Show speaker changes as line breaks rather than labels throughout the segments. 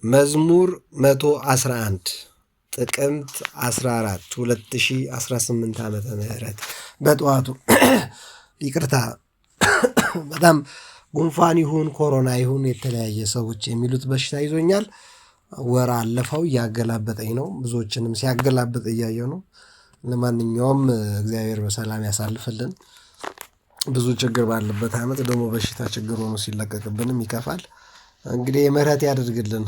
መዝሙር 111 ጥቅምት 14 2018 ዓመተ ምህረት በጠዋቱ ይቅርታ በጣም ጉንፋን ይሁን ኮሮና ይሁን የተለያየ ሰዎች የሚሉት በሽታ ይዞኛል። ወር አለፈው እያገላበጠኝ ነው። ብዙዎችንም ሲያገላብጥ እያየው ነው። ለማንኛውም እግዚአብሔር በሰላም ያሳልፍልን። ብዙ ችግር ባለበት ዓመት ደግሞ በሽታ ችግር ሆኖ ሲለቀቅብንም ይከፋል። እንግዲህ ምህረት ያደርግልን።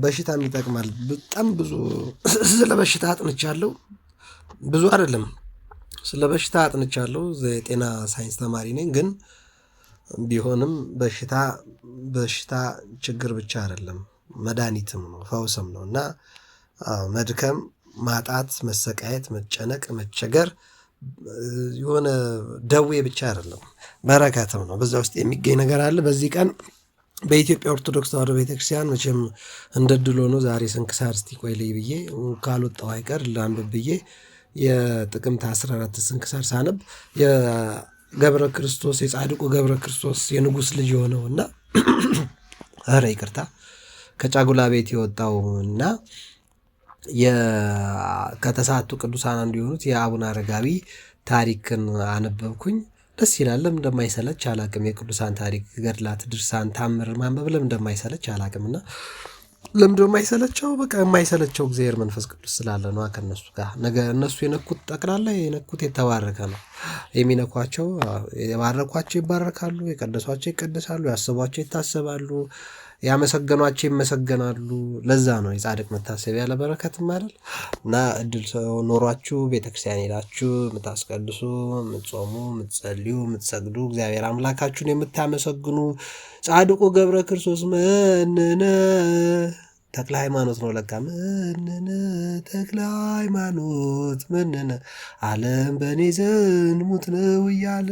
በሽታም ይጠቅማል። በጣም ብዙ ስለ በሽታ አጥንቻለሁ። ብዙ አይደለም ስለ በሽታ አጥንቻለሁ። የጤና ሳይንስ ተማሪ ነኝ። ግን ቢሆንም በሽታ ችግር ብቻ አይደለም፣ መድኃኒትም ነው፣ ፈውስም ነው እና መድከም፣ ማጣት፣ መሰቃየት፣ መጨነቅ፣ መቸገር የሆነ ደዌ ብቻ አይደለም፣ በረከትም ነው። በዛ ውስጥ የሚገኝ ነገር አለ። በዚህ ቀን በኢትዮጵያ ኦርቶዶክስ ተዋሕዶ ቤተክርስቲያን መቼም እንደ ድል ሆኖ ዛሬ ስንክሳር እስቲ ቆይ ልይ ብዬ ካልወጣሁ አይቀር ላንብብ ብዬ የጥቅምት 14 ስንክሳር ሳነብ የገብረ ክርስቶስ የጻድቁ ገብረ ክርስቶስ የንጉሥ ልጅ የሆነው እና ይቅርታ ከጫጉላ ቤት የወጣው እና ከተስዓቱ ቅዱሳን አንዱ የሆኑት የአቡነ አረጋዊ ታሪክን አነበብኩኝ። ደስ ይላል። ለምን እንደማይሰለች አላቅም። የቅዱሳን ታሪክ፣ ገድላት፣ ድርሳን፣ ታምር ማንበብ ለምን እንደማይሰለች አላቅምና ለምን እንደማይሰለቸው በቃ የማይሰለቸው እግዚአብሔር መንፈስ ቅዱስ ስላለ ነው። ከነሱ ጋር ነገ እነሱ የነኩት ጠቅላላ የነኩት የተባረከ ነው። የሚነኳቸው የባረኳቸው ይባረካሉ፣ የቀደሷቸው ይቀደሳሉ፣ ያሰቧቸው ይታሰባሉ፣ ያመሰገኗቸው ይመሰገናሉ። ለዛ ነው የጻድቅ መታሰቢያ ለበረከትም አይደል እና እድል ኖሯችሁ ቤተክርስቲያን ሄዳችሁ የምታስቀድሱ፣ የምትጾሙ፣ የምትጸልዩ፣ የምትሰግዱ እግዚአብሔር አምላካችሁን የምታመሰግኑ ጻድቁ ገብረ ክርስቶስ መንነ ተክለ ሃይማኖት ነው ለካ መንነ ተክለ ሃይማኖት መንነ ዓለም በእኔ ዘንድ ሙት ነው እያለ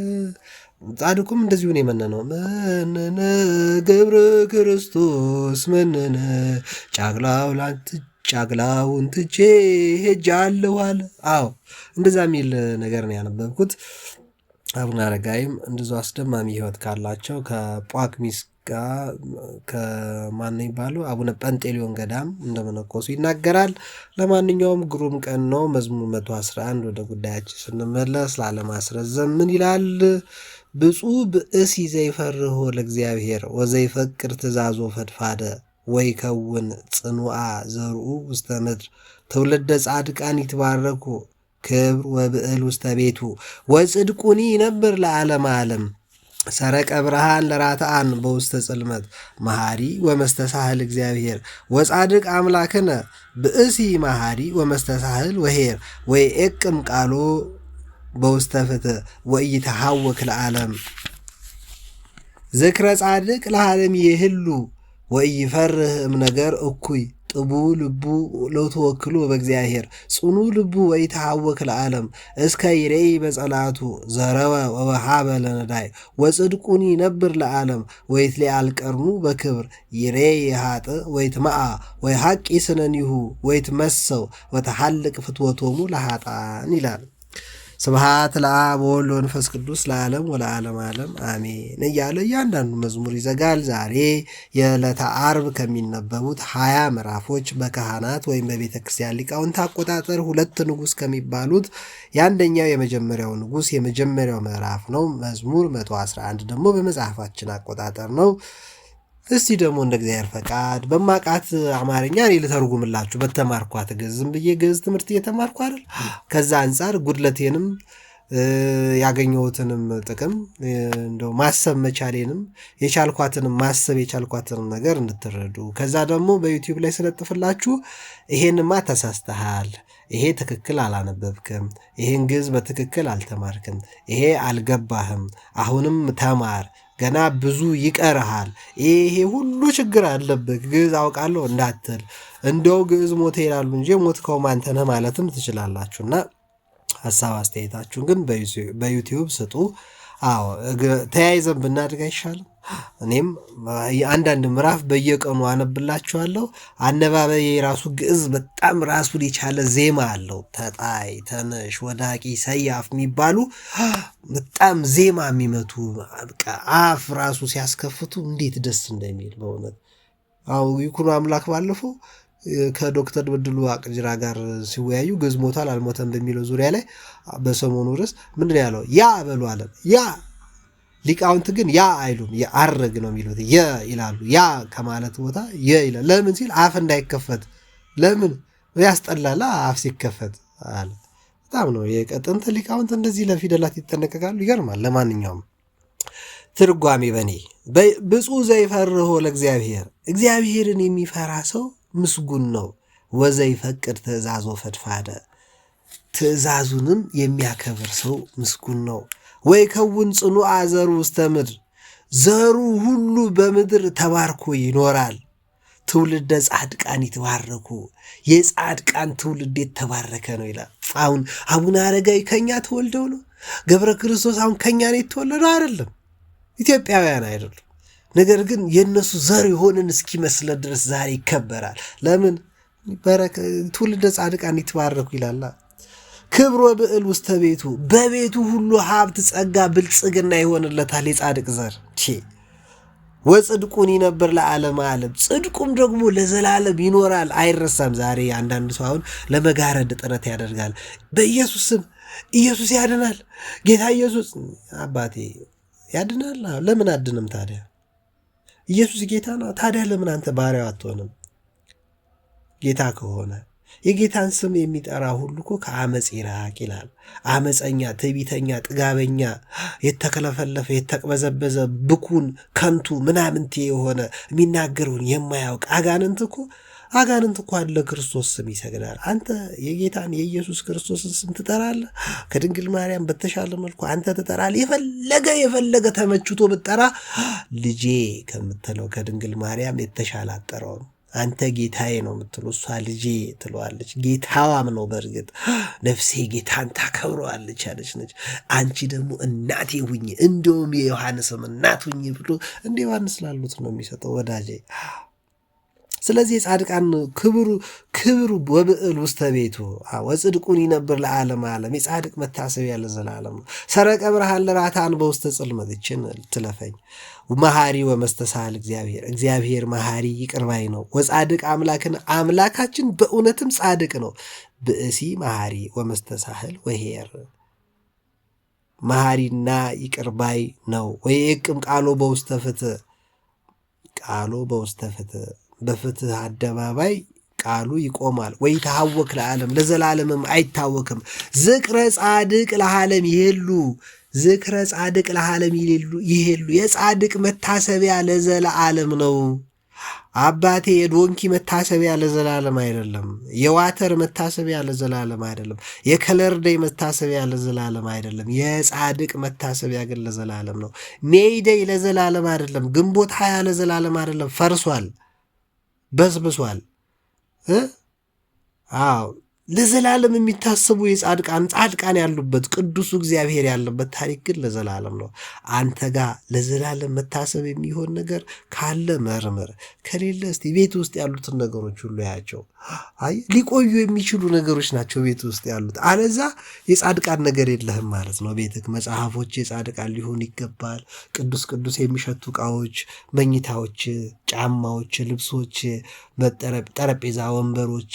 ጻድቁም እንደዚሁ ነው የመነነው። መንነ ገብረ ክርስቶስ መንነ ጫግላውን ትቼ ሄጃለሁ አለ። አዎ እንደዛ የሚል ነገር ነው ያነበብኩት። አቡነ አረጋዊም እንደዛ አስደማሚ ሕይወት ካላቸው ከጳኩሚስ ጋር ከማን ይባሉ አቡነ ጰንጤሊዮን ገዳም እንደመነኮሱ ይናገራል። ለማንኛውም ግሩም ቀን ነው። መዝሙር 111 ወደ ጉዳያችን ስንመለስ ላለማስረዘም ምን ይላል? ብፁዕ ብእሲ ዘይፈርሆ ለእግዚአብሔር ወዘይፈቅር ትእዛዞ ፈድፋደ ወይ ከውን ጽኑዓ ዘርኡ ውስተ ምድር ትውልደ ጻድቃን ይትባረኩ ክብር ወብዕል ውስተ ቤቱ ወጽድቁኒ ይነብር ለዓለም ዓለም ሰረቀ ብርሃን ለራትአን በውስተ ጽልመት መሃሪ ወመስተሳህል እግዚአብሔር ወጻድቅ አምላክነ ብእሲ መሃሪ ወመስተሳህል ወሄር ወይ ኤቅም ቃሎ በውስተ ፍትሕ ወኢይትሐወክ ለዓለም ዝክረ ጻድቅ ለዓለም ይህሉ ወኢይፈርህ እምነገር እኩይ ጥቡ ልቡ ለተወክሉ በእግዚአብሔር ጽኑ ልቡ ወኢይትሐወክ ለዓለም እስከ ይሬኢ በጸላቱ ዘረወ ወወሃበ ለነዳይ ወጽድቁኒ ይነብር ለዓለም ወይትለዓል ቀርኑ በክብር ይሬኢ ኃጥእ ወይትመዓ ወይሐቂ ስነኒሁ ወይትመሰው ወተሐልቅ ፍትወቶሙ ለኃጥኣን ይላል። ስብሐት ለአብ ወወልድ ወመንፈስ ቅዱስ ለዓለም ወለዓለም ዓለም አሜን እያለ እያንዳንዱ መዝሙር ይዘጋል። ዛሬ የዕለተ ዓርብ ከሚነበቡት 20 ምዕራፎች በካህናት ወይም በቤተ ክርስቲያን ሊቃውንት አቆጣጠር 2 ንጉሥ ከሚባሉት የአንደኛው የመጀመሪያው ንጉሥ የመጀመሪያው ምዕራፍ ነው። መዝሙር 111 ደግሞ በመጽሐፋችን አቆጣጠር ነው። እስቲ ደግሞ እንደ እግዚአብሔር ፈቃድ በማቃት አማርኛ እኔ ልተርጉምላችሁ በተማርኳት ግዕዝ። ዝም ብዬ ግዕዝ ትምህርት እየተማርኩ አይደል? ከዛ አንጻር ጉድለቴንም ያገኘሁትንም ጥቅም እንደው ማሰብ መቻሌንም የቻልኳትንም ማሰብ የቻልኳትንም ነገር እንድትረዱ ከዛ ደግሞ በዩቲዩብ ላይ ስለጥፍላችሁ ይሄንማ ተሳስተሃል፣ ይሄ ትክክል አላነበብክም፣ ይሄን ግዕዝ በትክክል አልተማርክም፣ ይሄ አልገባህም፣ አሁንም ተማር፣ ገና ብዙ ይቀርሃል፣ ይሄ ሁሉ ችግር አለብህ፣ ግዕዝ አውቃለሁ እንዳትል፣ እንደው ግዕዝ ሞተ ይላሉ እንጂ ሞትከውም አንተ ነህ ማለትም ትችላላችሁና ሀሳብ አስተያየታችሁን ግን በዩቲዩብ ስጡ። አዎ ተያይዘን ብናድግ አይሻልም? እኔም አንዳንድ ምዕራፍ በየቀኑ አነብላችኋለሁ። አነባበዬ የራሱ ግዕዝ በጣም ራሱን የቻለ ዜማ አለው። ተጣይ፣ ተነሽ፣ ወዳቂ፣ ሰያፍ የሚባሉ በጣም ዜማ የሚመቱ አፍ ራሱ ሲያስከፍቱ እንዴት ደስ እንደሚል በእውነት ይኩኖ አምላክ ባለፈው ከዶክተር በድሉ አቅጅራ ጋር ሲወያዩ ግዕዝ ሞቷል አልሞተም በሚለው ዙሪያ ላይ በሰሞኑ ርዕስ ምንድን ያለው ያ በሉ አለ። ያ ሊቃውንት ግን ያ አይሉም፣ የአረግ ነው የሚሉት። ይላሉ። ያ ከማለት ቦታ ይላል። ለምን ሲል አፍ እንዳይከፈት። ለምን ያስጠላላ አፍ ሲከፈት አለ። በጣም ነው የጥንት ሊቃውንት እንደዚህ ለፊደላት ይጠነቀቃሉ። ይገርማል። ለማንኛውም ትርጓሜ በኔ ብፁዕ ዘይፈርሆ ለእግዚአብሔር፣ እግዚአብሔርን የሚፈራ ሰው ምስጉን ነው። ወዘይፈቅድ ትእዛዞ ፈድፋደ፣ ትእዛዙንም የሚያከብር ሰው ምስጉን ነው። ወይ ከውን ጽኑዓ ዘሩ ውስተ ምድር፣ ዘሩ ሁሉ በምድር ተባርኮ ይኖራል። ትውልደ ጻድቃን ይትባረኩ፣ የጻድቃን ትውልድ የተባረከ ነው ይላል። አሁን አቡነ አረጋዊ ከኛ ተወልደው ነው? ገብረ ክርስቶስ አሁን ከኛ ነው የተወለደው? አይደለም፣ ኢትዮጵያውያን አይደሉም። ነገር ግን የእነሱ ዘር የሆንን እስኪመስለ ድረስ ዛሬ ይከበራል። ለምን? ትውልደ ጻድቃን ይትባረኩ ይላላ። ክብሮ ብዕል ውስተ ቤቱ፣ በቤቱ ሁሉ ሀብት፣ ጸጋ፣ ብልጽግና ይሆንለታል የጻድቅ ዘር። ወጽድቁን ይነብር ለዓለም ዓለም፣ ጽድቁም ደግሞ ለዘላለም ይኖራል አይረሳም። ዛሬ አንዳንድ ሰው አሁን ለመጋረድ ጥረት ያደርጋል። በኢየሱስ ስም ኢየሱስ ያድናል፣ ጌታ ኢየሱስ አባቴ ያድናል። ለምን አድንም ታዲያ? ኢየሱስ ጌታ ነው። ታዲያ ለምን አንተ ባሪያው አትሆንም? ጌታ ከሆነ የጌታን ስም የሚጠራ ሁሉ እኮ ከአመፅ ይራቅ ይላል። አመፀኛ፣ ትዕቢተኛ፣ ጥጋበኛ፣ የተከለፈለፈ፣ የተቅበዘበዘ፣ ብኩን፣ ከንቱ፣ ምናምንቴ የሆነ የሚናገረውን የማያውቅ አጋንንት እኮ አለ ክርስቶስ ስም ይሰግዳል። አንተ የጌታን የኢየሱስ ክርስቶስን ስም ትጠራለህ? ከድንግል ማርያም በተሻለ መልኩ አንተ ትጠራለህ? የፈለገ ተመችቶ ብትጠራ ልጄ ከምትለው ከድንግል ማርያም የተሻለ አጠራውም። አንተ ጌታዬ ነው የምትለው፣ እሷ ልጄ ትለዋለች። ጌታዋም ነው። በእርግጥ ነፍሴ ጌታን ታከብረዋለች ያለች ነች። አንቺ ደግሞ እናቴ ሁኝ፣ እንዲሁም የዮሐንስም እናት ሁኝ ብሎ እንደ ዮሐንስ ላሉት ነው የሚሰጠው ወዳጄ። ስለዚህ የጻድቃን ክብሩ ወብዕል ውስተ ቤቱ ወጽድቁን ይነብር ለዓለም ዓለም፣ የጻድቅ መታሰቢያ ለዘላለም ነው። ሰረቀ ብርሃን ለራታን በውስተ ጽልመት፣ ይችን ትለፈኝ። መሐሪ ወመስተሳህል እግዚአብሔር መሐሪ ይቅርባይ ነው። ወጻድቅ አምላካችን በእውነትም ጻድቅ ነው። ብእሲ መሐሪ ወመስተሳህል ወሄር፣ መሐሪና ይቅርባይ ነው። ወይቅም ቃሎ በውስተ ፍትሕ፣ በፍትህ አደባባይ ቃሉ ይቆማል። ወይ ተሐወክ ለዓለም፣ ለዘላለምም አይታወክም። ዝክረ ጻድቅ ለዓለም ይሄሉ፣ ዝክረ ጻድቅ ለዓለም ይሄሉ። የጻድቅ መታሰቢያ ለዘላለም ነው። አባቴ የዶንኪ መታሰቢያ ለዘላለም አይደለም። የዋተር መታሰቢያ ለዘላለም አይደለም። የከለርደይ መታሰቢያ ለዘላለም አይደለም። የጻድቅ መታሰቢያ ግን ለዘላለም ነው። ሜይደይ ለዘላለም አይደለም። ግንቦት 20 ለዘላለም አይደለም። ፈርሷል፣ በስብሷል። ለዘላለም የሚታሰቡ ጻድቃን ያሉበት ቅዱሱ እግዚአብሔር ያለበት ታሪክ ግን ለዘላለም ነው። አንተ ጋር ለዘላለም መታሰብ የሚሆን ነገር ካለ መርምር፣ ከሌለ እስቲ ቤት ውስጥ ያሉትን ነገሮች ሁሉ ያቸው። ሊቆዩ የሚችሉ ነገሮች ናቸው ቤት ውስጥ ያሉት። አለዛ የጻድቃን ነገር የለህም ማለት ነው። ቤትህ መጽሐፎች የጻድቃን ሊሆን ይገባል። ቅዱስ የሚሸቱ ዕቃዎች፣ መኝታዎች፣ ጫማዎች፣ ልብሶች፣ ጠረጴዛ፣ ወንበሮች፣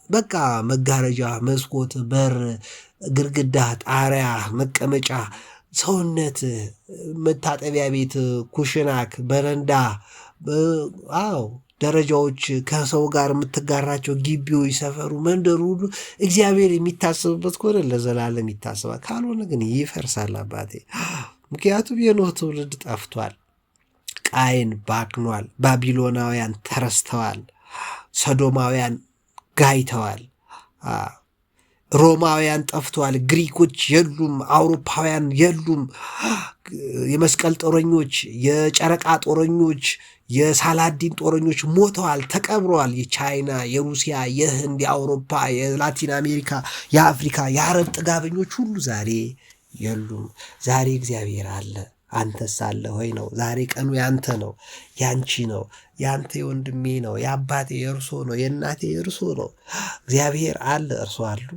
በቃ መጋረጃ፣ መስኮት፣ በር፣ ግድግዳ፣ ጣሪያ፣ መቀመጫ፣ ሰውነት፣ መታጠቢያ ቤት፣ ኩሽናክ፣ በረንዳ፣ ደረጃዎች፣ ከሰው ጋር የምትጋራቸው ግቢዎች፣ ሰፈሩ፣ መንደሩ ሁሉ እግዚአብሔር የሚታሰብበት ከሆነ ለዘላለም ይታሰባል። ካልሆነ ግን ይፈርሳል አባቴ። ምክንያቱም የኖህ ትውልድ ጠፍቷል። ቃየን ባክኗል። ባቢሎናውያን ተረስተዋል። ሰዶማውያን ጋይተዋል። ሮማውያን ጠፍተዋል። ግሪኮች የሉም። አውሮፓውያን የሉም። የመስቀል ጦረኞች፣ የጨረቃ ጦረኞች፣ የሳላዲን ጦረኞች ሞተዋል፣ ተቀብረዋል። የቻይና፣ የሩሲያ፣ የህንድ፣ የአውሮፓ፣ የላቲን አሜሪካ፣ የአፍሪካ፣ የአረብ ጥጋበኞች ሁሉ ዛሬ የሉም። ዛሬ እግዚአብሔር አለ። አንተስ አለ ሆይ ነው። ዛሬ ቀኑ ያንተ ነው፣ ያንቺ ነው፣ ያንተ የወንድሜ ነው፣ የአባቴ የእርሶ ነው፣ የእናቴ የእርሶ ነው። እግዚአብሔር አለ፣ እርሶ አሉ።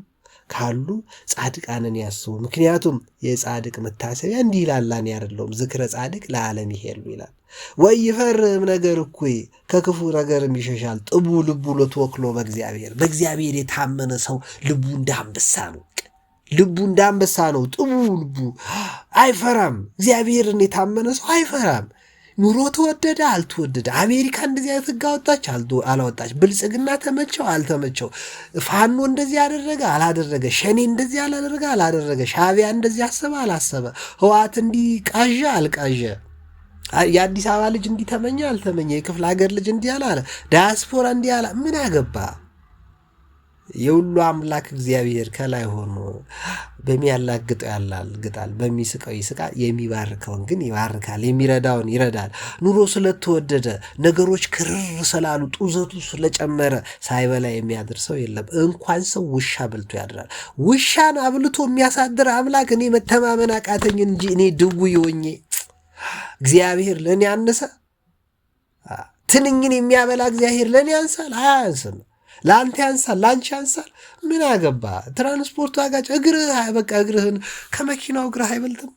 ካሉ ጻድቃንን ያስቡ። ምክንያቱም የጻድቅ መታሰቢያ እንዲህ ይላል እኔ አይደለሁም ዝክረ ጻድቅ ለዓለም ይሄሉ ይላል። ወይ ይፈርም ነገር እኩይ ከክፉ ነገርም ይሸሻል። ጥቡ ልቡ ለተወክሎ በእግዚአብሔር የታመነ ሰው ልቡ እንደ አንበሳ ነው። ልቡ እንደ አንበሳ ነው። ጥቡ ልቡ አይፈራም። እግዚአብሔርን የታመነ ሰው አይፈራም። ኑሮ ተወደደ አልተወደደ፣ አሜሪካ እንደዚህ አይነት ሕግ አወጣች አላወጣች፣ ብልጽግና ተመቸው አልተመቸው፣ ፋኖ እንደዚህ አደረገ አላደረገ፣ ሸኔ እንደዚህ አላደረገ አላደረገ፣ ሻዕቢያ እንደዚህ አሰበ አላሰበ፣ ህወሓት እንዲህ ቃዠ አልቃዠ፣ የአዲስ አበባ ልጅ እንዲህ ተመኘ አልተመኘ፣ የክፍለ ሀገር ልጅ እንዲህ አላለ፣ ዳያስፖራ እንዲህ አላ፣ ምን አገባ? የሁሉ አምላክ እግዚአብሔር ከላይ ሆኖ በሚያላግጠው ያላግጣል፣ በሚስቀው ይስቃል፣ የሚባርከውን ግን ይባርካል፣ የሚረዳውን ይረዳል። ኑሮ ስለተወደደ ነገሮች ክርር ስላሉ ጡዘቱ ስለጨመረ ሳይበላ የሚያደርሰው የለም። እንኳን ሰው ውሻ በልቶ ያድራል። ውሻን አብልቶ የሚያሳድር አምላክ እኔ መተማመን አቃተኝ እንጂ እኔ ድውይ ሆኜ እግዚአብሔር ለእኔ አነሰ? ትንኝን የሚያበላ እግዚአብሔር ለእኔ ያንሳል? አያንስም። ለአንተ ያንሳል? ለአንቺ ያንሳል? ምን አገባ? ትራንስፖርቱ አጋጭ እግርህን ከመኪናው እግርህ አይበልጥም?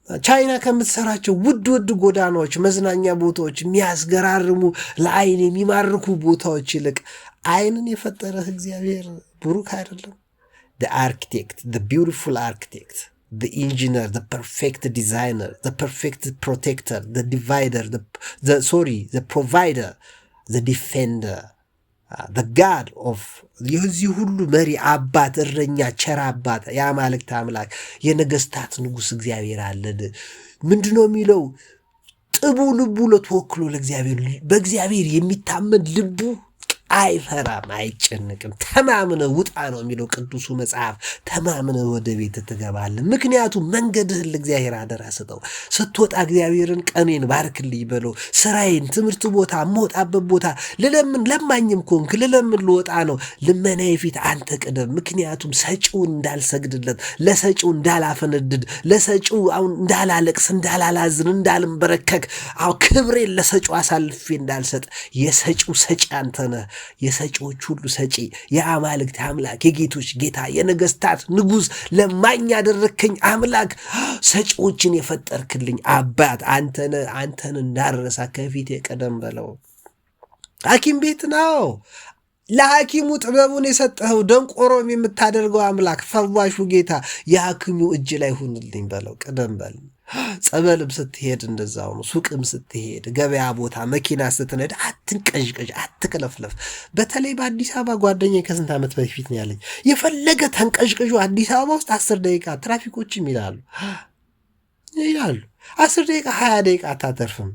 ቻይና ከምትሰራቸው ውድ ጎዳናዎች፣ መዝናኛ ቦታዎች፣ የሚያስገራርሙ ለአይን የሚማርኩ ቦታዎች ይልቅ አይንን የፈጠረህ እግዚአብሔር ብሩክ አይደለም? አርኪቴክት ቢውቲፉል አርኪቴክት the engineer, the perfect designer, the perfect protector, the divider, the provider, the defender, the God of የዚህ ሁሉ መሪ አባት፣ እረኛ፣ ቸር አባት፣ የአማልክት አምላክ፣ የነገስታት ንጉሥ እግዚአብሔር አለን። ምንድነው የሚለው? ጥቡ ልቡ ለተወክሎ ለእግዚአብሔር፣ በእግዚአብሔር የሚታመን ልቡ አይፈራም፣ አይጨንቅም። ተማምነ ውጣ ነው የሚለው ቅዱሱ መጽሐፍ። ተማምነ ወደ ቤት ትገባለህ። ምክንያቱም መንገድህን ለእግዚአብሔር አደራ ስጠው። ስትወጣ እግዚአብሔርን ቀኔን ባርክልኝ በለው። ስራዬን፣ ትምህርት ቦታ፣ የምወጣበት ቦታ ልለምን፣ ለማኝም ኮንክ ልለምን ልወጣ ነው። ልመናዬ ፊት አንተ ቅደም። ምክንያቱም ሰጪውን እንዳልሰግድለት፣ ለሰጪው እንዳላፈነድድ፣ ለሰጪው አሁን እንዳላለቅስ፣ እንዳላላዝን፣ እንዳልንበረከክ፣ ክብሬን ለሰጪው አሳልፌ እንዳልሰጥ የሰጪው ሰጪ አንተ ነህ። የሰጪዎች ሁሉ ሰጪ፣ የአማልክት አምላክ፣ የጌቶች ጌታ፣ የነገስታት ንጉሥ፣ ለማኝ ያደረከኝ አምላክ፣ ሰጪዎችን የፈጠርክልኝ አባት አንተን እንዳረሳ ከፊት የቀደም በለው። ሐኪም ቤት ነው። ለሐኪሙ ጥበቡን የሰጠኸው ደንቆሮም የምታደርገው አምላክ፣ ፈዋሹ ጌታ የሐኪሙ እጅ ላይ ሁንልኝ በለው። ቀደም በል። ጸበልም ስትሄድ እንደዛው ነው። ሱቅም ስትሄድ፣ ገበያ ቦታ፣ መኪና ስትነድ አትንቀዥቀዥ፣ አትቅለፍለፍ። በተለይ በአዲስ አበባ ጓደኛዬ ከስንት ዓመት በፊት ነው ያለኝ፣ የፈለገ ተንቀዥቀዥ አዲስ አበባ ውስጥ 10 ደቂቃ ትራፊኮችም ይላሉ 10 ደቂቃ 20 ደቂቃ አታተርፍም።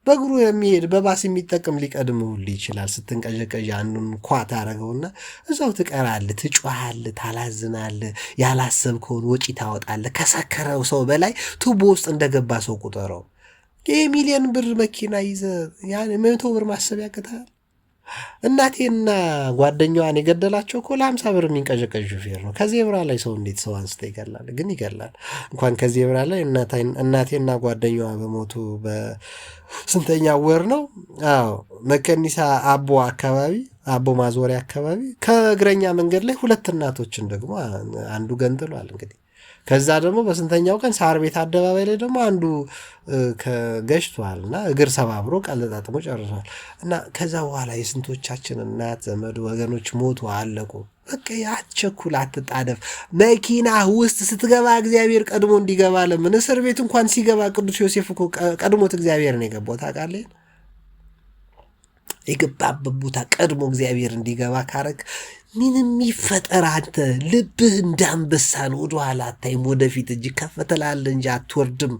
በእግሩ የሚሄድ በባስ የሚጠቅም ሊቀድም ሁሉ ይችላል። ስትንቀዠቀዥ አንዱን ኳ ታረገውና እዛው ትቀራለህ፣ ትጮሃለህ፣ ታላዝናለህ፣ ያላሰብከውን ወጪ ታወጣለህ። ከሰከረው ሰው በላይ ቱቦ ውስጥ እንደገባ ሰው ቁጠረው። የሚሊዮን ብር መኪና ይዘህ ያን 100 ብር ማሰብ ያቅታል። እናቴና ጓደኛዋን የገደላቸው እኮ ለ50 ብር የሚንቀዠቀዥ ሹፌር ነው። ከዜብራ ላይ ሰው እንዴት ሰው አንስቶ ይገላል? ግን ይገላል። እንኳን ከዜብራ ላይ እናቴና ጓደኛዋ በሞቱ በስንተኛ ወር ነው? አዎ መከኒሳ አቦ አካባቢ፣ አቦ ማዞሪያ አካባቢ ከእግረኛ መንገድ ላይ 2 እናቶችን ደግሞ አንዱ ገንጥሏል። እንግዲህ ከዛ ደግሞ በስንተኛው ቀን ሳር ቤት አደባባይ ላይ ደግሞ አንዱ ከገሽቷል እና እግር ሰባብሮ ቀለጣጥሞ ጨርሷል። እና ከዛ በኋላ የስንቶቻችን እናት ዘመድ ወገኖች ሞቱ፣ አለቁ። በቃ አትቸኩል፣ አትጣደፍ። መኪና ውስጥ ስትገባ እግዚአብሔር ቀድሞ እንዲገባ ለምን? እስር ቤት እንኳን ሲገባ ቅዱስ ዮሴፍ እኮ ቀድሞት እግዚአብሔር ነው የገባው። ታውቃለህ? የገባበት ቦታ ቀድሞ እግዚአብሔር እንዲገባ ካረግ ምንም ይፈጠር፣ አንተ ልብህ እንዳንበሳ ነው። ወደኋላ አታይም፣ ወደፊት እጅ ከፍ ትላለህ እንጂ አትወርድም።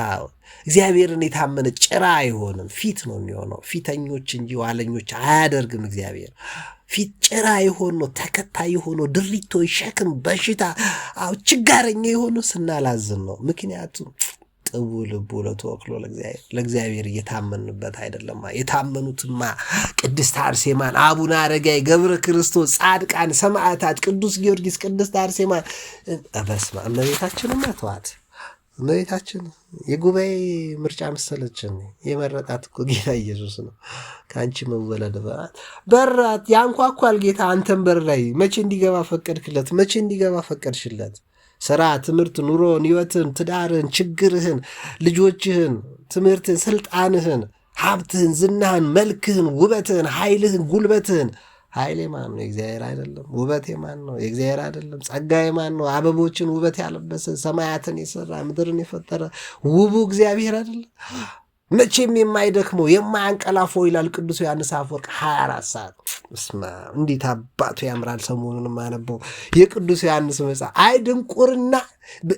አዎ እግዚአብሔርን የታመነ ጭራ አይሆንም፣ ፊት ነው የሚሆነው። ፊተኞች እንጂ ኋለኞች አያደርግም እግዚአብሔር። ፊት ጭራ የሆነው ተከታይ የሆነው ድሪቶ፣ ሸክም፣ በሽታ፣ ችጋረኛ የሆነው ስናላዝን ነው። ምክንያቱም ጥቡ ልቡ ለተወክሎ ለእግዚአብሔር እየታመንበት አይደለም። የታመኑትማ ቅድስት አርሴማን፣ አቡነ አረጋይ፣ ገብረ ክርስቶስ፣ ጻድቃን፣ ሰማዕታት፣ ቅዱስ ጊዮርጊስ፣ ቅድስት አርሴማን፣ በስመ አብ እመቤታችንማ ተዋት። እመቤታችን የጉባኤ ምርጫ መሰለችን። የመረጣት እኮ ጌታ ኢየሱስ ነው። ከአንቺ መወለድ በራት ያንኳኳል ጌታ አንተን በር ላይ መቼ እንዲገባ ፈቀድክለት? መቼ እንዲገባ ፈቀድሽለት? ስራ፣ ትምህርት፣ ኑሮን፣ ህይወትን፣ ትዳርን፣ ችግርህን፣ ልጆችህን፣ ትምህርትን፣ ስልጣንህን፣ ሀብትህን፣ ዝናህን፣ መልክህን፣ ውበትህን፣ ኃይልህን፣ ጉልበትህን ኃይሌ ማን ነው? የእግዚአብሔር አይደለም? ውበቴ ማን ነው? የእግዚአብሔር አይደለም? ጸጋዬ ማን ነው? አበቦችን ውበት ያለበሰ ሰማያትን የሰራ ምድርን የፈጠረ ውቡ እግዚአብሔር አይደለም? መቼም የማይደክመው የማያንቀላፈው ይላል ቅዱስ ዮሐንስ አፈወርቅ 24 ሰዓት። እንዴት አባቱ ያምራል! ሰሞኑን የማነበው የቅዱስ ዮሐንስ መጽሐፍ አይ ድንቁርና!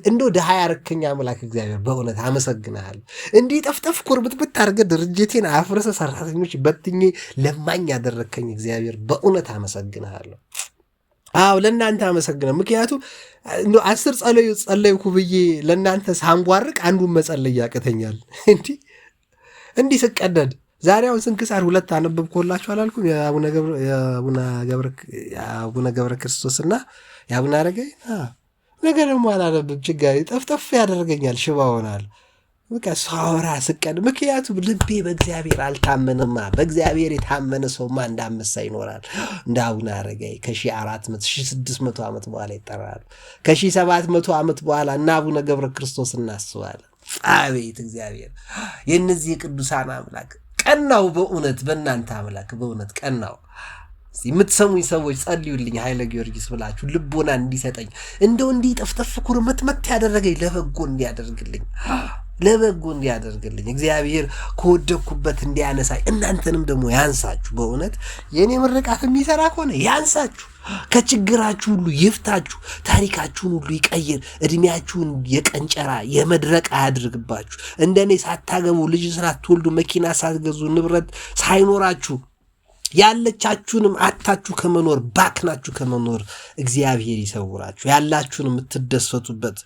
እንደው ድሃ ያረከኝ አምላክ እግዚአብሔር በእውነት አመሰግናለሁ። እንዲህ ጠፍጠፍ ኩርብትብት አድርገህ ድርጅቴን አፍርሰ ሰራተኞች በትኜ ለማኝ ያደረከኝ እግዚአብሔር በእውነት አመሰግናለሁ። አዎ ለእናንተ አመሰግናለሁ። ምክንያቱም 10 ጸለይኩ ብዬ ለእናንተ ሳንጓርቅ አንዱን መጸለይ ያቅተኛል። እንዲህ ስቀደድ ዛሬ አሁን ስንክሳር 2 አነበብኩላችሁ አላልኩም? የአቡነ ገብረ ክርስቶስና የአቡነ አረጋዊ ነገ ደግሞ አላነብብ ችጋሪ ጠፍጠፍ ያደርገኛል፣ ሽባ ሆናል። በቃ ሳወራ ስቀድ ምክንያቱም ልቤ በእግዚአብሔር አልታመንማ። በእግዚአብሔር የታመነ ሰውማ እንዳመሳ ይኖራል። እንደ አቡነ አረጋዊ ከ1400 ዓመት በኋላ ይጠራሉ። ከ700 ዓመት በኋላ እና አቡነ ገብረ ክርስቶስ እናስባለን። አቤት እግዚአብሔር የእነዚህ የቅዱሳን አምላክ ቀናው። በእውነት በእናንተ አምላክ በእውነት ቀናው። የምትሰሙኝ ሰዎች ጸልዩልኝ፣ ኃይለ ጊዮርጊስ ብላችሁ ልቦና እንዲሰጠኝ እንደው እንዲህ ጠፍጠፍ ኩርመትመት ያደረገኝ ለበጎ እንዲያደርግልኝ እግዚአብሔር ከወደኩበት እንዲያነሳኝ እናንተንም ደግሞ ያንሳችሁ። በእውነት የእኔ ምርቃት የሚሰራ ከሆነ ያንሳችሁ፣ ከችግራችሁ ሁሉ ይፍታችሁ፣ ታሪካችሁን ሁሉ ይቀይር፣ እድሜያችሁን የቀንጨራ የመድረቅ አያድርግባችሁ። እንደኔ ሳታገቡ ልጅ ሳትወልዱ መኪና ሳትገዙ ንብረት ሳይኖራችሁ ያለቻችሁንም አታችሁ ከመኖር ባክናችሁ ከመኖር እግዚአብሔር ይሰውራችሁ። ያላችሁን የምትደሰቱበት፣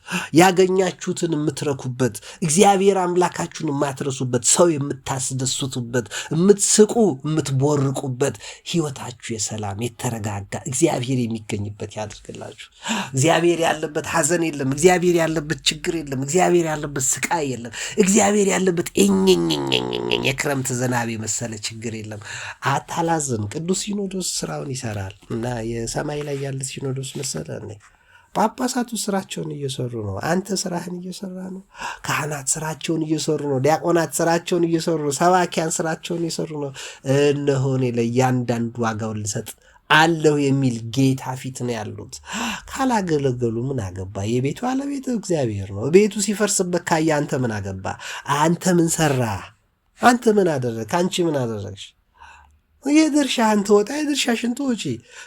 ያገኛችሁትን የምትረኩበት፣ እግዚአብሔር አምላካችሁን የማትረሱበት፣ ሰው የምታስደስቱበት፣ የምትስቁ የምትቦርቁበት፣ ህይወታችሁ የሰላም የተረጋጋ እግዚአብሔር የሚገኝበት ያድርግላችሁ። እግዚአብሔር ያለበት ሐዘን የለም። እግዚአብሔር ያለበት ችግር የለም። እግዚአብሔር ያለበት ስቃይ የለም። እግዚአብሔር ያለበት የክረምት ዝናብ የመሰለ ችግር የለም። አታላዝን። ቅዱስ ሲኖዶስ ስራውን ይሰራል እና የሰማይ ላይ ያለ ሲኖዶስ መሰለህ። ጳጳሳቱ ስራቸውን እየሰሩ ነው። አንተ ስራህን እየሰራ ነው። ካህናት ስራቸውን እየሰሩ ነው። ዲያቆናት ስራቸውን እየሰሩ ነው። ሰባኪያን ስራቸውን እየሰሩ ነው። እነሆ እኔ ለእያንዳንዱ ዋጋውን ልሰጥ አለሁ የሚል ጌታ ፊት ነው ያሉት። ካላገለገሉ ምን አገባ? የቤቱ ባለቤት እግዚአብሔር ነው። ቤቱ ሲፈርስበት ካየ አንተ ምን አገባ? አንተ ምን ሰራ? አንተ ምን አደረግ? አንቺ ምን አደረግሽ? የድርሻህን ትወጣ፣ የድርሻሽን ትወጪ።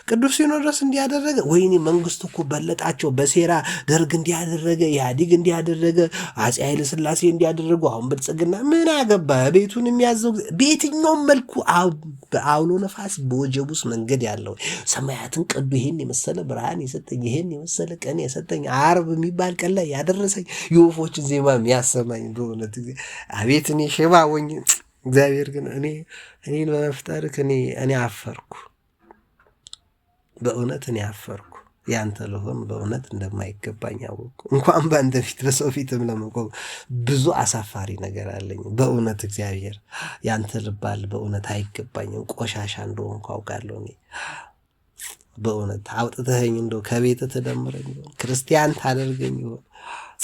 ቅዱስ ሲኖዶስ እንዲያደረገ ወይኔ መንግስት እኮ በለጣቸው በሴራ ደርግ እንዲያደረገ፣ ኢህአዲግ እንዲያደረገ፣ አፄ ኃይለ ሥላሴ እንዲያደረጉ፣ አሁን ብልጽግና ምን አገባ? ቤቱን የሚያዘው በየትኛውም መልኩ በአውሎ ነፋስ በወጀቡስ መንገድ ያለው ሰማያትን ቀዱ ይሄን የመሰለ ብርሃን የሰጠኝ ይሄን የመሰለ ቀን የሰጠኝ ዓርብ የሚባል ቀን ላይ ያደረሰኝ የወፎችን ዜማ የሚያሰማኝ በእውነት አቤት እኔ ሽባ ሆኜ እግዚአብሔር ግን እኔን በመፍጠርክ እኔ አፈርኩ። በእውነት እኔ አፈርኩ። ያንተ ልሆን በእውነት እንደማይገባኝ አወቅኩ። እንኳን በአንተ ፊት በሰው ፊትም ለመቆም ብዙ አሳፋሪ ነገር አለኝ። በእውነት እግዚአብሔር ያንተ ልባል በእውነት አይገባኝም። ቆሻሻ እንደሆንኩ አውቃለሁ። እኔ በእውነት አውጥተኸኝ እንደው ከቤት ትደምረኝ ይሆን? ክርስቲያን ታደርገኝ ይሆን?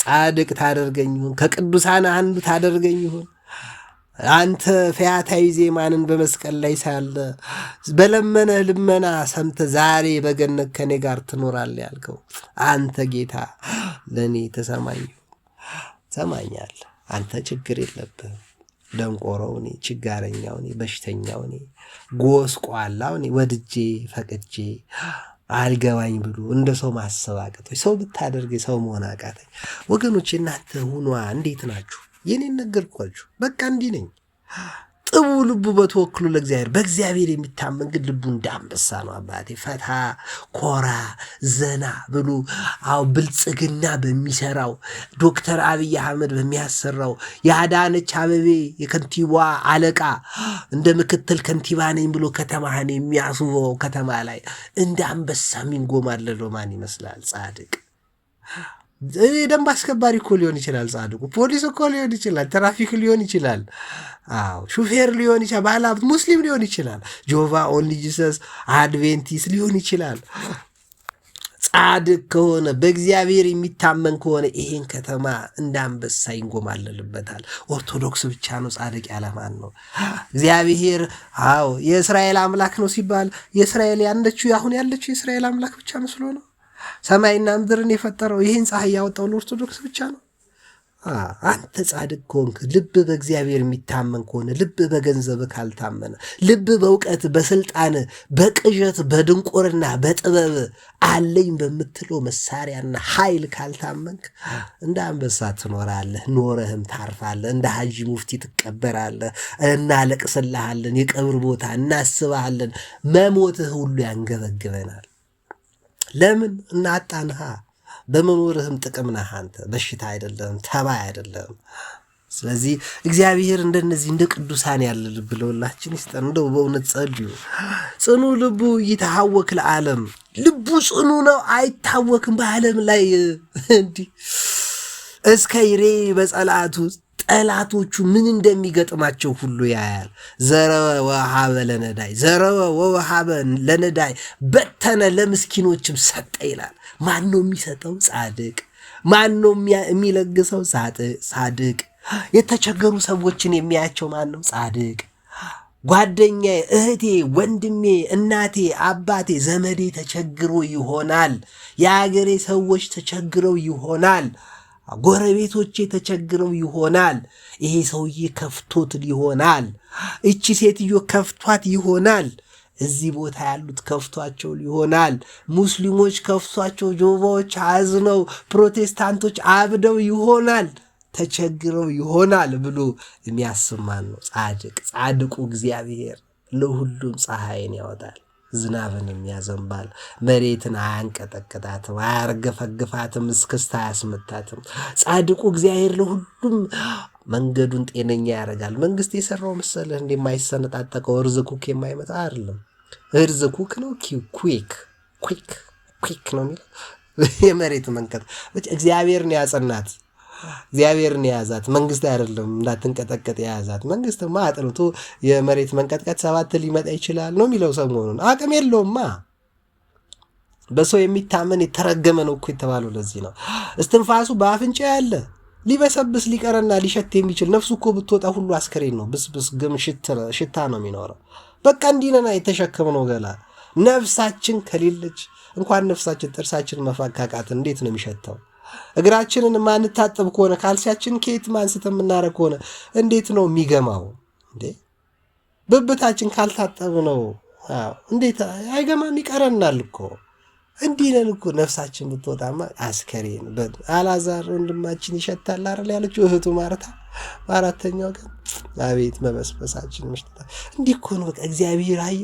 ጻድቅ ታደርገኝ ይሆን? ከቅዱሳን አንዱ ታደርገኝ ይሆን? አንተ ፈያታዊ ዜማንን በመስቀል ላይ ሳለ በለመነ ልመና ሰምተ ዛሬ በገነት ከኔ ጋር ትኖራለህ ያልከው አንተ ጌታ ለእኔ ተሰማኛል። አንተ ችግር የለብህም። ደንቆሮው እኔ፣ ችጋረኛው እኔ፣ በሽተኛው እኔ፣ ጎስቋላው እኔ ወድጄ ፈቅጄ አልገባኝ ብሎ እንደ ሰው ማሰብ አቃተኝ። ሰው ብታደርግ ሰው መሆን አቃተኝ። ወገኖች እናንተ ሁኗ እንዴት ናችሁ? የኔን ነገርኳችሁ። በቃ እንዲህ ነኝ። ጥቡ ልቡ በተወክሉ ለእግዚአብሔር። በእግዚአብሔር የሚታመን ግን ልቡ እንዳንበሳ ነው። አባቴ ፈታ ኮራ ዘና ብሎ ብልጽግና በሚሰራው ዶክተር አብይ አህመድ በሚያሰራው የአዳነች አበቤ የከንቲባ አለቃ እንደ ምክትል ከንቲባ ነኝ ብሎ ከተማህን የሚያስውበው ከተማ ላይ እንደ አንበሳ የሚንጎማለለው ማን ይመስላል? ጻድቅ ደንብ አስከባሪ እኮ ሊሆን ይችላል ጻድቁ። ፖሊስ እኮ ሊሆን ይችላል፣ ትራፊክ ሊሆን ይችላል፣ ሹፌር ሊሆን ይችላል፣ ባለሀብት ሙስሊም ሊሆን ይችላል፣ ጆቫ ኦንሊ ጂሰስ አድቬንቲስት ሊሆን ይችላል። ጻድቅ ከሆነ በእግዚአብሔር የሚታመን ከሆነ ይሄን ከተማ እንደ አንበሳ ይንጎማለልበታል። ኦርቶዶክስ ብቻ ነው ጻድቅ ያለማን ነው? እግዚአብሔር የእስራኤል አምላክ ነው ሲባል የእስራኤል አሁን ያለችው የእስራኤል አምላክ ብቻ መስሎ ነው? ሰማይና ምድርን የፈጠረው ይህን ፀሐይ ያወጣው ለኦርቶዶክስ ብቻ ነው? አንተ ጻድቅ ከሆንክ ልብ በእግዚአብሔር የሚታመን ከሆነ ልብ በገንዘብ ካልታመነ ልብ በእውቀት በስልጣን በቅዠት በድንቁርና በጥበብ አለኝ በምትለው መሳሪያና ኃይል ካልታመንክ እንደ አንበሳ ትኖራለህ፣ ኖረህም ታርፋለህ። እንደ ሀጂ ሙፍቲ ትቀበራለህ፣ እናለቅስልሃለን፣ የቀብር ቦታ እናስብሃለን። መሞትህ ሁሉ ያንገበግበናል። ለምን? እናጣንሃ። በመኖርህም ጥቅም ነህ አንተ፣ በሽታ አይደለም፣ ተባይ አይደለም። ስለዚህ እግዚአብሔር እንደነዚህ እንደ ቅዱሳን ያለ ልብ ለሁላችን ይስጠን። እንደው በእውነት ጸልዩ። ጽኑ ልቡ ይታወክ ለዓለም። ልቡ ጽኑ ነው፣ አይታወክም በዓለም ላይ እንዲህ እስከ ይሬ በጸላቱ ጠላቶቹ ምን እንደሚገጥማቸው ሁሉ ያያል። ዘረወ ወሃበ ለነዳይ፣ ዘረወ ወሃበ ለነዳይ፣ በተነ ለምስኪኖችም ሰጠ ይላል። ማን ነው የሚሰጠው? ጻድቅ። ማን ነው የሚለግሰው? ጻድቅ። የተቸገሩ ሰዎችን የሚያያቸው ማን ነው? ጻድቅ። ጓደኛዬ፣ እህቴ፣ ወንድሜ፣ እናቴ፣ አባቴ፣ ዘመዴ ተቸግሮ ይሆናል። የአገሬ ሰዎች ተቸግረው ይሆናል። ጎረቤቶቼ ተቸግረው ይሆናል። ይሄ ሰውዬ ከፍቶት ይሆናል። እቺ ሴትዮ ከፍቷት ይሆናል። እዚህ ቦታ ያሉት ከፍቷቸው ይሆናል። ሙስሊሞች ከፍቷቸው፣ ጆቫዎች አዝነው፣ ፕሮቴስታንቶች አብደው ይሆናል፣ ተቸግረው ይሆናል ብሎ የሚያስብ ማን ነው? ጻድቅ። ጻድቁ እግዚአብሔር ለሁሉም ፀሐይን ያወጣል፣ ዝናብንም ያዘንባል። መሬትን አያንቀጠቅጣትም፣ አያርገፈግፋትም፣ እስክስታ አያስመታትም። ጻድቁ እግዚአብሔር ለሁሉም መንገዱን ጤነኛ ያደርጋል። መንግስት የሰራው መሰለህ እንደማይሰነጣጠቀው እርዝ ኩክ የማይመጣ አይደለም። እርዝ ኩክ ነው፣ ኩክ ነው የሚለው የመሬት መንቀጥ እግዚአብሔርን ያጸናት፣ እግዚአብሔርን የያዛት መንግስት አይደለም እንዳትንቀጠቀጥ የያዛት። መንግስትማ አጥንቶ የመሬት መንቀጥቀጥ 7 ሊመጣ ይችላል ነው የሚለው። ሰሞኑን አቅም የለውማ። በሰው የሚታመን የተረገመ ነው እኮ የተባለው ለዚህ ነው። እስትንፋሱ በአፍንጫ ያለ ሊበሰብስ ሊቀረና ሊሸት የሚችል ነፍሱ እኮ ብትወጣ ሁሉ አስከሬን ነው። ብስብስ ግም ሽታ ነው የሚኖረው። በቃ እንዲነና የተሸከምነው ገላ ነፍሳችን ከሌለች እንኳን ነፍሳችን ጥርሳችን መፋካቃት እንዴት ነው የሚሸተው? እግራችንን ማንታጠብ ከሆነ ካልሲያችን ከየት ማንስተ የምናረግ ከሆነ እንዴት ነው የሚገማው? እንዴ ብብታችን ካልታጠብ ነው እንዴት አይገማም? ይቀረናል እኮ። እንዲህ ነን እኮ። ነፍሳችን ብትወጣማ አስከሬን። አልዓዛር ወንድማችን ይሸታል አይደል ያለችው እህቱ ማርታ በአራተኛው ቀን። አቤት መበስበሳችን ምሽታ። እንዲህ እኮ ነው በቃ። እግዚአብሔር አየ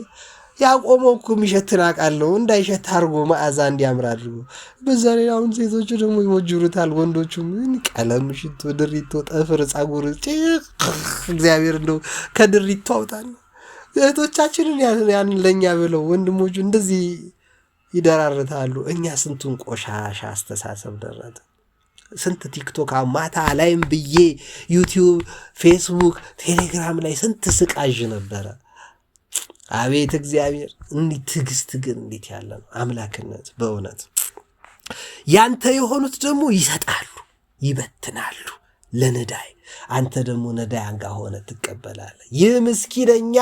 ያቆመው እኮ የሚሸትን አውቃለሁ፣ እንዳይሸት አድርጎ መዓዛ እንዲያምር አድርጎ። በዛ ላይ አሁን ሴቶቹ ደግሞ ይወጅሩታል፣ ወንዶቹ ምን ቀለም፣ ሽቶ፣ ድሪቶ፣ ጠፍር፣ ጸጉር እግዚአብሔር እንደው ከድሪቶ አውጣን። እህቶቻችንን ያን ለእኛ ብለው ወንድሞቹ እንደዚህ ይደራርታሉ። እኛ ስንቱን ቆሻሻ አስተሳሰብ ደረተ። ስንት ቲክቶክ ማታ ላይም ብዬ ዩቲዩብ፣ ፌስቡክ፣ ቴሌግራም ላይ ስንት ስቃዥ ነበረ። አቤት እግዚአብሔር እንዲህ ትዕግስት ግን እንዴት ያለ ነው አምላክነት! በእውነት ያንተ የሆኑት ደግሞ ይሰጣሉ፣ ይበትናሉ ለነዳይ። አንተ ደግሞ ነዳይ አንጋ ሆነ ትቀበላለህ። ይህ ምስኪነኛ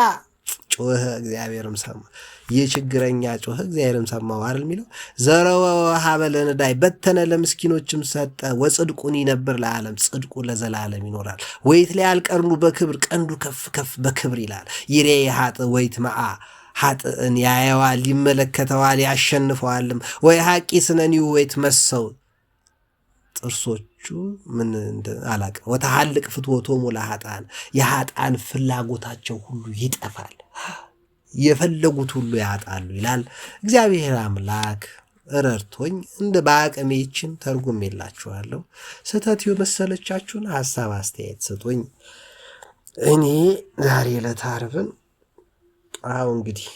ጮኸ፣ እግዚአብሔርም ሰማ። ይህ ችግረኛ ጮኸ፣ እግዚአብሔርም ሰማው አይደል የሚለው። ዘረወ ወሃበ ለነዳይ፣ በተነ ለምስኪኖችም ሰጠ። ወጽድቁን ይነብር ለዓለም፣ ጽድቁ ለዘላለም ይኖራል። ወይት ላይ አልቀርኑ በክብር፣ ቀንዱ ከፍ ከፍ በክብር ይላል። ይሬ ሀጥ ወይት መዓ፣ ሀጥን ያየዋል፣ ይመለከተዋል፣ ያሸንፈዋልም። ወይ ሀቂ ስነኒው ወይት መሰው፣ ጥርሶቹ ምን አላቅም። ወተሐልቅ ፍትወቶሙ ለኃጥአን፣ የኃጥአን ፍላጎታቸው ሁሉ ይጠፋል፣ የፈለጉት ሁሉ ያጣሉ ይላል። እግዚአብሔር አምላክ ረድቶኝ እንደ በአቅሜ ይችን ተርጉም የላችኋለሁ። ስህተት የመሰለቻችሁን ሀሳብ አስተያየት ስጡኝ። እኔ ዛሬ ዕለተ ዓርብን እንግዲህ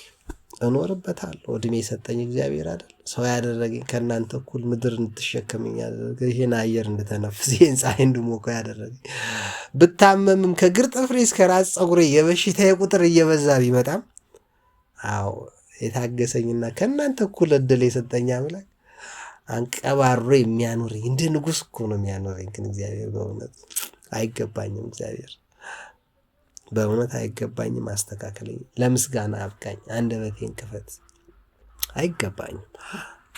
እኖርበታለሁ። እድሜ የሰጠኝ እግዚአብሔር አይደል? ሰው ያደረገኝ ከእናንተ እኩል ምድር እንድትሸከመኝ ያደረገ ይሄን አየር እንድተነፍስ ይሄን ፀሐይ እንድሞቀው ያደረገኝ ብታመምም ከግር ጥፍሬ እስከ ራስ ፀጉሬ የበሽታዬ ቁጥር እየበዛ ቢመጣም አዎ የታገሰኝና ከእናንተ እኩል እድል የሰጠኝ አምላክ አንቀባሮ የሚያኖረኝ እንደ ንጉሥ እኮ ነው የሚያኖረኝ። ግን እግዚአብሔር በእውነት አይገባኝም። እግዚአብሔር በእውነት አይገባኝም። አስተካክለኝ፣ ለምስጋና አብቃኝ፣ አንደበቴን ክፈት።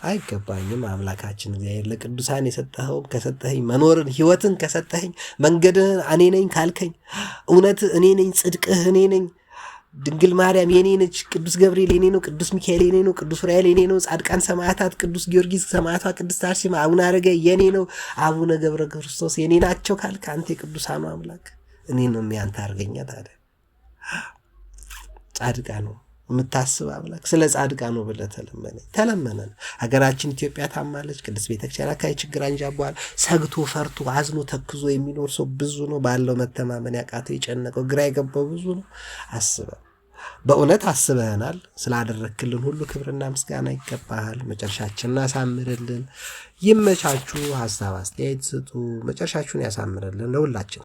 አይገባኝም። አምላካችን እግዚአብሔር ለቅዱሳን የሰጠኸውን ከሰጠኸኝ፣ መኖርን ሕይወትን ከሰጠኸኝ፣ መንገድህን እኔ ነኝ ካልከኝ፣ እውነት እኔ ነኝ፣ ጽድቅህ እኔ ነኝ፣ ድንግል ማርያም የኔ ነች፣ ቅዱስ ገብርኤል የኔ ነው፣ ቅዱስ ሚካኤል የኔ ነው፣ ቅዱስ ዑራኤል የኔ ነው፣ ጻድቃን ሰማዕታት፣ ቅዱስ ጊዮርጊስ ሰማዕቷ፣ ቅድስት አርሴማ፣ አቡነ አረጋዊ የኔ ነው፣ አቡነ ገብረ ክርስቶስ የኔ ናቸው ካልክ አንተ የቅዱሳኑ አምላክ እኔ ነው የሚያንተ አርገኛ። ታዲያ ጻድቃ ነው የምታስብ አምላክ ስለ ጻድቃ ነው ብለህ ተለመነን። ሀገራችን ኢትዮጵያ ታማለች። ቅድስት ቤተክርስቲያን አካባቢ ችግር አንዣቧል። ሰግቶ ፈርቶ አዝኖ ተክዞ የሚኖር ሰው ብዙ ነው። ባለው መተማመን ያቃተው የጨነቀው ግራ የገባው ብዙ ነው። በእውነት አስበህናል። ስላደረክልን ሁሉ ክብርና ምስጋና ይገባሃል። መጨረሻችንን ያሳምርልን። ይመቻችሁ። ሀሳብ አስተያየት ስጡ። መጨረሻችሁን ያሳምርልን ለሁላችን።